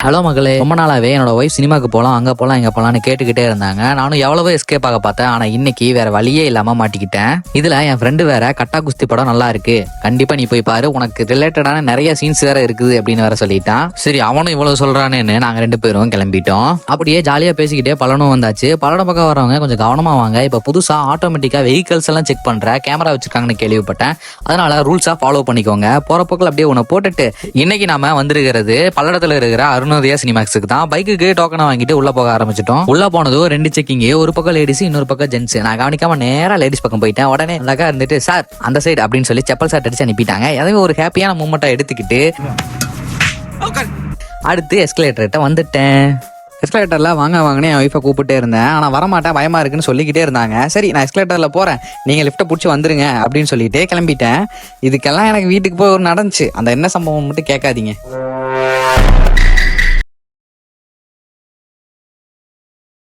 Hello மகளே, ரொம்ப நாளாவே என்னோட ஒய்ஃப் சினிமாக்கு போகலாம், அங்கே போகலாம், இங்கே போகலான்னு கேட்டுக்கிட்டே இருந்தாங்க. நானும் எவ்வளவோ எஸ்கேப் ஆக பார்த்தேன். ஆனால் இன்னைக்கு வேற வழியே இல்லாமல் மாட்டிக்கிட்டேன். இதில் என் ஃப்ரெண்டு வேற கட்டா குஸ்தி படம் நல்லா இருக்கு, கண்டிப்பாக நீ போய் பாரு, உனக்கு ரிலேட்டடான நிறைய சீன்ஸ் வேற இருக்குது அப்படின்னு வேற சொல்லிட்டான். சரி, அவனும் இவ்வளவு சொல்றானேன்னு நாங்கள் 2 பேரும் கிளம்பிட்டோம். அப்படியே ஜாலியாக பேசிக்கிட்டே பலனும் வந்தாச்சு. பல்லடம் பக்கம் வரவங்க கொஞ்சம் கவனமா வாங்க. இப்போ புதுசாக ஆட்டோமேட்டிக்காக வெஹிக்கல்ஸ் எல்லாம் செக் பண்ற கேமரா வச்சிருக்காங்கன்னு கேள்விப்பட்டேன். அதனால ரூல்ஸாக ஃபாலோ பண்ணிக்கோங்க. போற போக்கில் அப்படியே உன்னை போட்டுட்டு இன்னைக்கு நாம வந்திருக்கிறது பல்லடத்தில் இருக்கிற அருணோதயா சினிமாக்ஸுக்கு தான். பைக்குக்கு டோக்கனை வாங்கிட்டு உள்ள போக ஆரம்பிச்சிட்டோம். உள்ள போனதும் 2 செக்கிங், ஒரு பக்கம் லேடிஸ், இன்னொரு பக்கம் ஜென்ஸ். நான் கவனிக்காம நேரா லேடிஸ் பக்கம் போயிட்டேன். உடனே அழகா இருந்துட்டு சார் அந்த சைடு அப்படின்னு சொல்லி செப்பல் சாட் அடிச்சு அனுப்பிட்டாங்க. எதாவது ஒரு ஹாப்பியான மூமெண்ட்டா எடுத்துக்கிட்டு அடுத்து எஸ்கலேட்டர்கிட்ட வந்துட்டேன். எஸ்கலேட்டரில் வாங்கினே என் ஒய்ஃபை கூப்பிட்டே இருந்தேன். ஆனால் வரமாட்டேன், பயமாக இருக்குன்னு சொல்லிக்கிட்டே இருந்தாங்க. சரி, நான் எஸ்கலேட்டரில் போகிறேன், நீங்கள் லிஃப்ட்டை பிடிச்சி வந்துருங்க அப்படின்னு சொல்லிட்டு கிளம்பிட்டேன். இதுக்கெல்லாம் எனக்கு வீட்டுக்கு போய் ஒரு நடந்துச்சு. அந்த என்ன சம்பவம் மட்டும் கேட்காதீங்க.